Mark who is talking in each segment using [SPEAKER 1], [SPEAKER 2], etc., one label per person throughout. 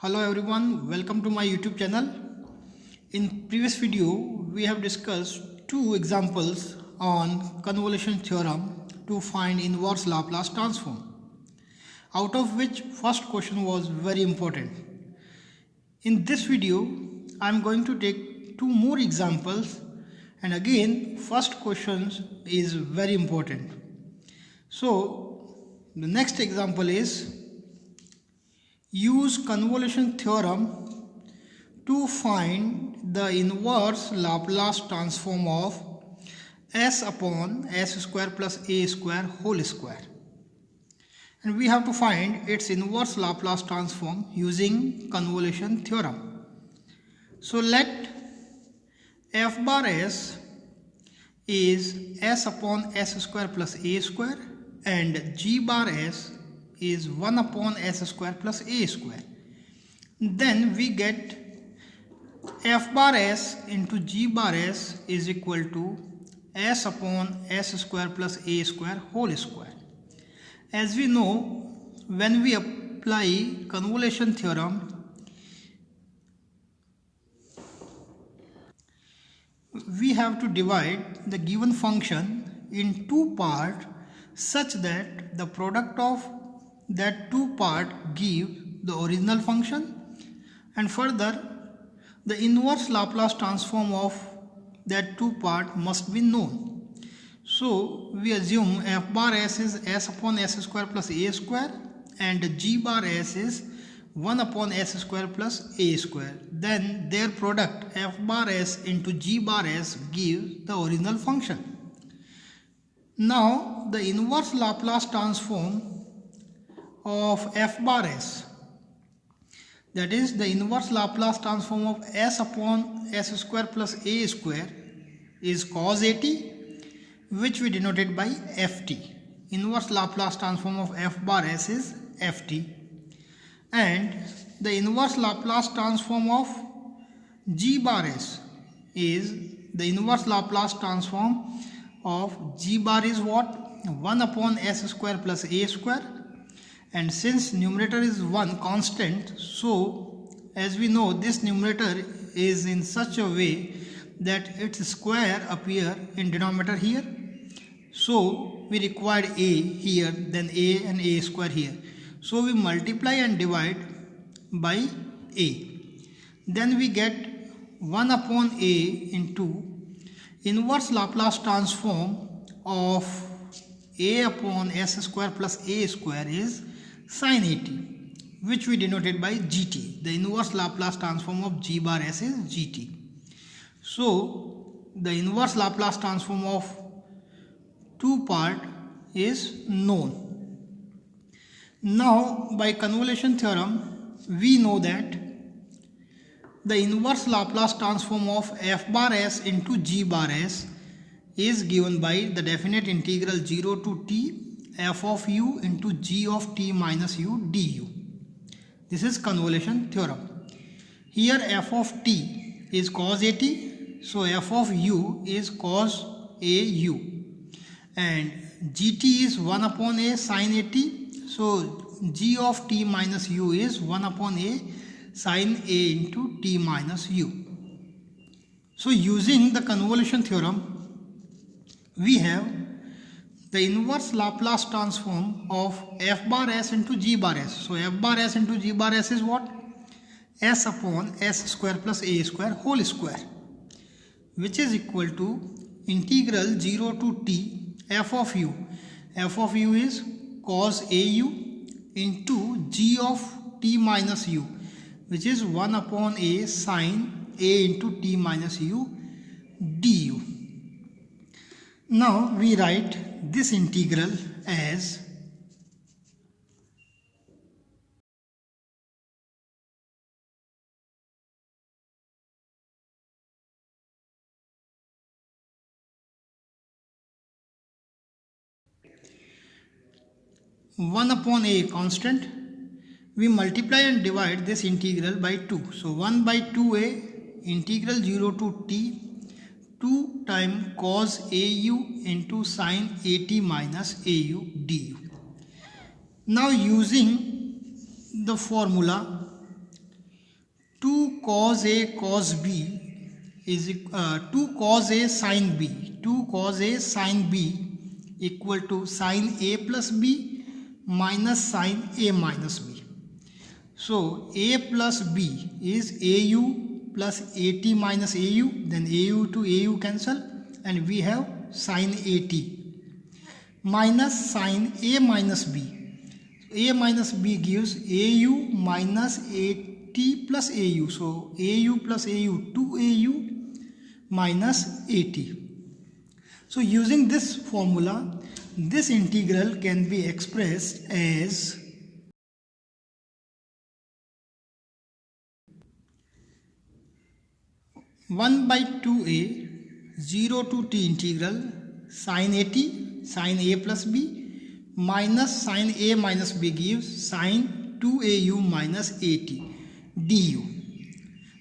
[SPEAKER 1] Hello everyone, welcome to my YouTube channel. In previous video, we have discussed two examples on convolution theorem to find inverse Laplace transform, out of which first question was very important. In this video, I am going to take two more examples, and again first question is very important. So the next example is use convolution theorem to find the inverse Laplace transform of s upon s square plus a square whole square, and we have to find its inverse Laplace transform using convolution theorem. So let f bar s is s upon s square plus a square and g bar s is 1 upon s square plus a square. Then we get f bar s into g bar s is equal to s upon s square plus a square whole square. As we know, when we apply convolution theorem, we have to divide the given function in two parts such that the product of that two parts give the original function, and further the inverse Laplace transform of that two parts must be known. So we assume f bar s is s upon s square plus a square and g bar s is 1 upon s square plus a square. Then their product f bar s into g bar s gives the original function. Now the inverse Laplace transform of f bar s, that is the inverse Laplace transform of s upon s square plus a square, is cos at, which we denoted by ft. Inverse Laplace transform of f bar s is ft, and the inverse Laplace transform of g bar s is the inverse Laplace transform of g bar is what? 1 upon s square plus a square, and since numerator is 1 constant, so as we know this numerator is in such a way that its square appear in denominator here, so we required a here, then a and a square here, so we multiply and divide by a. Then we get 1 upon a into inverse Laplace transform of a upon s square plus a square is sin 80, which we denoted by gt. The inverse Laplace transform of g bar s is gt. So the inverse Laplace transform of two part is known. Now by convolution theorem we know that the inverse Laplace transform of f bar s into g bar s is given by the definite integral 0 to t f of u into g of t minus u du. This is convolution theorem. Here f of t is cos at, so f of u is cos au, and gt is 1 upon a sin at, so g of t minus u is 1 upon a sin a into t minus u. So using the convolution theorem, we have the inverse Laplace transform of f bar s into g bar s. So f bar s into g bar s is what? S upon s square plus a square whole square, which is equal to integral 0 to t f of u. F of u is cos au into g of t minus u, which is 1 upon a sin a into t minus u du. Now we write this integral as one upon a constant. We multiply and divide this integral by 2. So 1 by 2a integral 0 to t 2 times cos au into sin at minus au du. Now using the formula 2 cos A cos B is 2 cos A sin B. 2 cos A sin B equal to sin A plus B minus sin A minus B. So A plus B is AU plus AT minus AU, then AU to AU cancel and we have sin AT minus sin A minus B. A minus B gives AU minus AT plus AU. So AU plus AU 2AU minus AT. So using this formula, this integral can be expressed as 1 by 2a 0 to t integral sin AT sin A plus B minus sin A minus B gives sin 2AU minus AT du,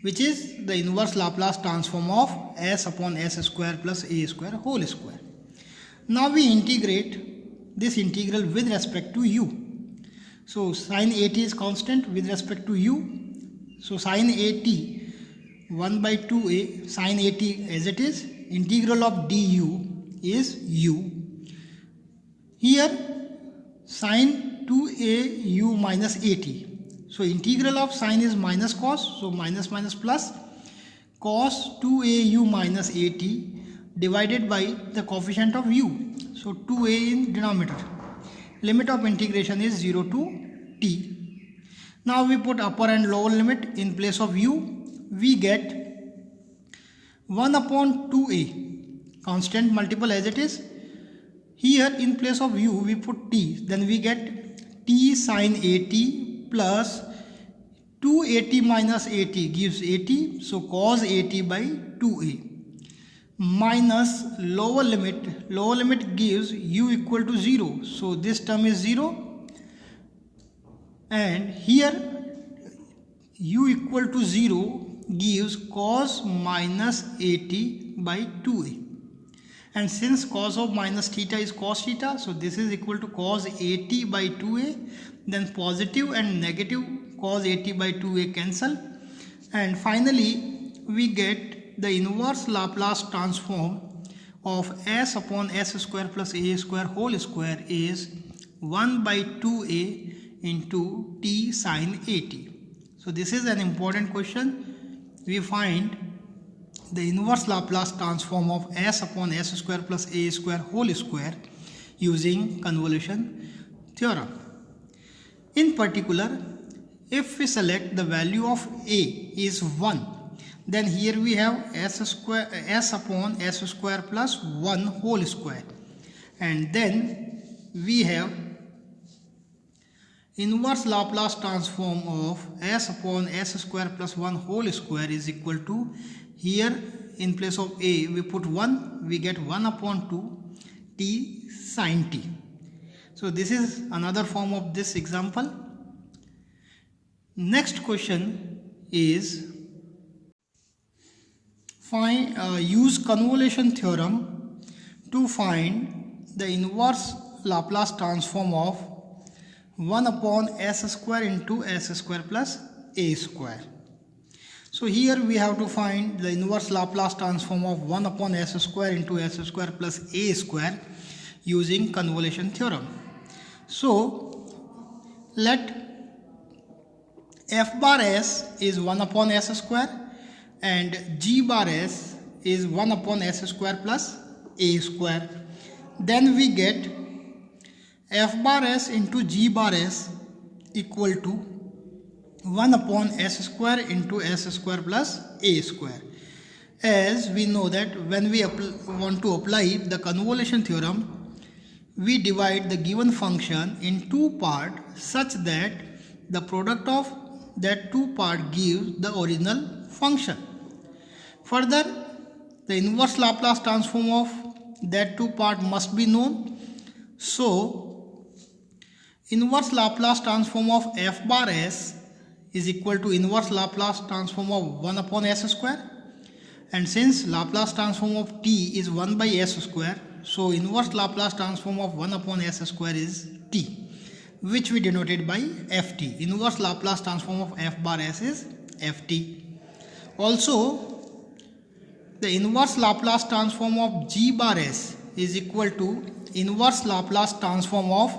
[SPEAKER 1] which is the inverse Laplace transform of s upon s square plus a square whole square. Now we integrate this integral with respect to u. So sin AT is constant with respect to u. So sin AT 1 by 2a sin AT as it is, integral of du is u. Here sin 2AU minus AT. So integral of sin is minus cos, so minus minus plus cos 2AU minus AT divided by the coefficient of u. So 2a in denominator. Limit of integration is 0 to t. Now we put upper and lower limit in place of u. We get 1 upon 2a constant multiple as it is. Here in place of u we put t, then we get t sin AT plus 2AT minus AT gives AT, so cos AT by 2a minus lower limit gives u equal to 0, so this term is 0 and here u equal to 0 gives cos minus AT by 2a. And since cos of minus theta is cos theta, so this is equal to cos AT by 2a, then positive and negative cos AT by 2a cancel, and finally we get the inverse Laplace transform of s upon s square plus a square whole square is 1 by 2a into t sin AT. So this is an important question. We find the inverse Laplace transform of s upon s square plus a square whole square using convolution theorem. In particular, if we select the value of a is 1, then here we have s upon s square plus 1 whole square, and then we have inverse Laplace transform of s upon s square plus 1 whole square is equal to, here in place of a we put 1, we get 1 upon 2 t sin t. So this is another form of this example. Next question is use convolution theorem to find the inverse Laplace transform of 1 upon s square into s square plus a square. So here we have to find the inverse Laplace transform of 1 upon s square into s square plus a square using convolution theorem. So let f bar s is 1 upon s square and g bar s is 1 upon s square plus a square. Then we get f bar s into g bar s equal to 1 upon s square into s square plus a square. As we know that when we want to apply the convolution theorem, we divide the given function in two parts such that the product of that two parts gives the original function. Further, the inverse Laplace transform of that two parts must be known. So, inverse Laplace transform of f bar s is equal to inverse Laplace transform of 1 upon s square, and since Laplace transform of t is 1 by s square, so inverse Laplace transform of 1 upon s square is t, which we denoted by ft. Inverse Laplace transform of f bar s is ft. Also, the inverse Laplace transform of g bar s is equal to inverse Laplace transform of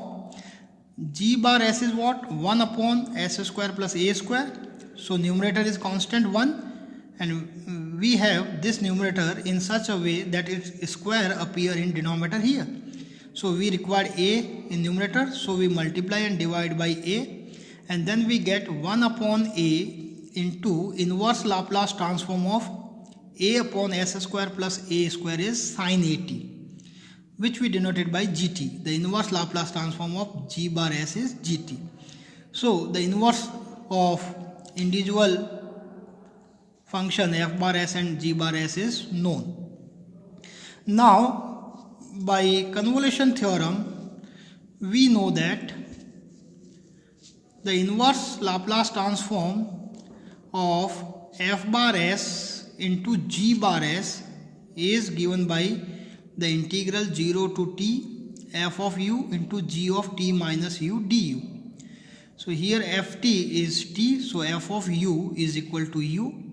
[SPEAKER 1] g bar s is what? 1 upon s square plus a square. So numerator is constant 1, and we have this numerator in such a way that its square appear in denominator here. So we require a in numerator, so we multiply and divide by a, and then we get 1 upon a into inverse Laplace transform of a upon s square plus a square is sin at, which we denoted by gt. The inverse Laplace transform of g bar s is gt. So the inverse of individual function f bar s and g bar s is known. Now, by convolution theorem, we know that the inverse Laplace transform of f bar s into g bar s is given by the integral 0 to t f of u into g of t minus u du. So here ft is t, so f of u is equal to u,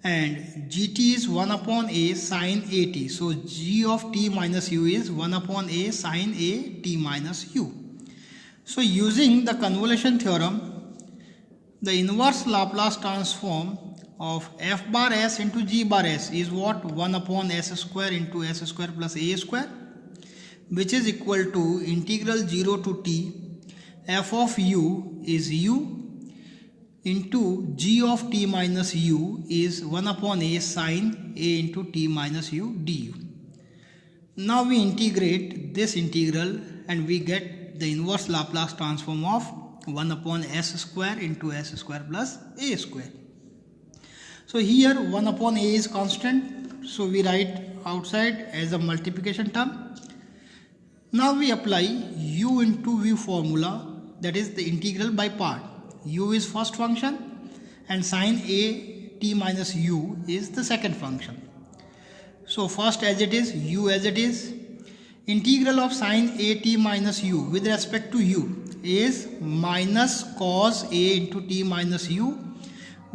[SPEAKER 1] and gt is 1 upon a sin at, so g of t minus u is 1 upon a sin a t minus u. So using the convolution theorem, the inverse Laplace transform of f bar s into g bar s is what? 1 upon s square into s square plus a square, which is equal to integral 0 to t f of u is u into g of t minus u is 1 upon a sin a into t minus u du. Now we integrate this integral and we get the inverse Laplace transform of 1 upon s square into s square plus a square. So here 1 upon a is constant, so we write outside as a multiplication term. Now we apply u into v formula, that is the integral by part. U is first function and sin a t minus u is the second function. So first as it is, u as it is. Integral of sin a t minus u with respect to u is minus cos a into t minus u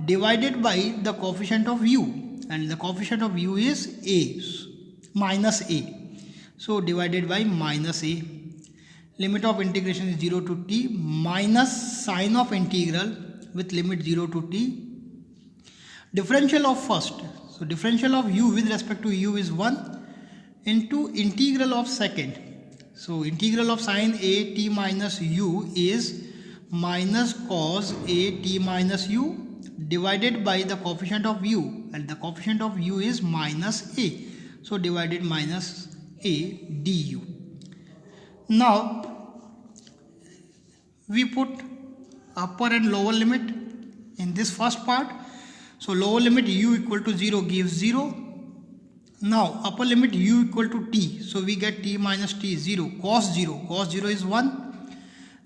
[SPEAKER 1] divided by the coefficient of u, and the coefficient of u is a, minus a. So divided by minus a. Limit of integration is 0 to t minus sine of integral with limit 0 to t. Differential of first. So differential of u with respect to u is 1 into integral of second. So integral of sine a t minus u is minus cos a t minus u divided by the coefficient of u, and the coefficient of u is minus a. So divided minus a du. Now we put upper and lower limit in this first part. So lower limit u equal to 0 gives 0. Now upper limit u equal to t, so we get t minus t 0, cos 0 is 1,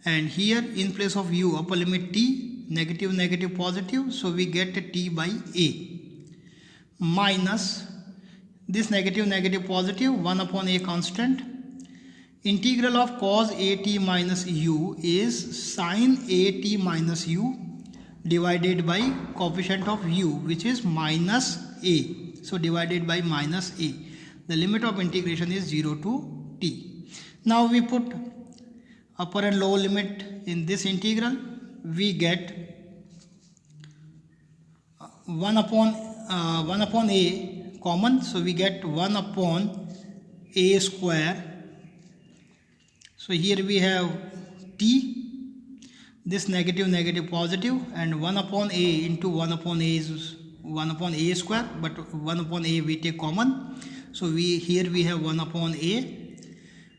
[SPEAKER 1] and here in place of u upper limit t, negative negative positive, so we get t by a, minus this negative negative positive 1 upon a constant. Integral of cos a t minus u is sin a t minus u divided by coefficient of u, which is minus a. So divided by minus a. The limit of integration is 0 to t. Now we put upper and lower limit in this integral. We get 1 upon a common. So we get 1 upon a square. So here we have t, this negative negative positive, and 1 upon a into 1 upon a is 1 upon a square, but 1 upon a we take common. So here we have 1 upon a.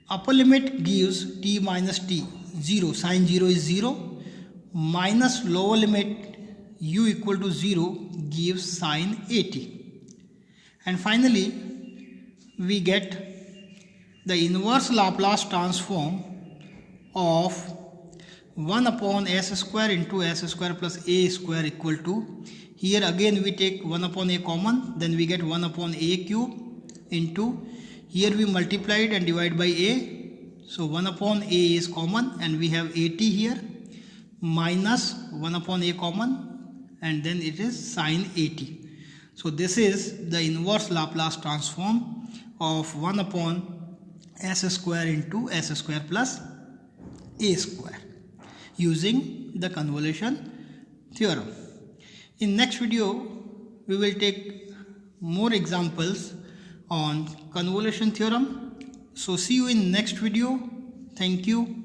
[SPEAKER 1] Upper limit gives t minus t 0, sin 0 is 0, minus lower limit u equal to 0 gives sin 80. And finally we get the inverse Laplace transform of 1 upon s square into s square plus a square equal to, here again we take 1 upon a common, then we get 1 upon a cube into, here we multiplied and divide by a, so 1 upon a is common and we have 80 here, minus 1 upon a common and then it is sine 80. So this is the inverse Laplace transform of 1 upon s square into s square plus a square using the convolution theorem. In next video we will take more examples on convolution theorem. So see you in next video. Thank you.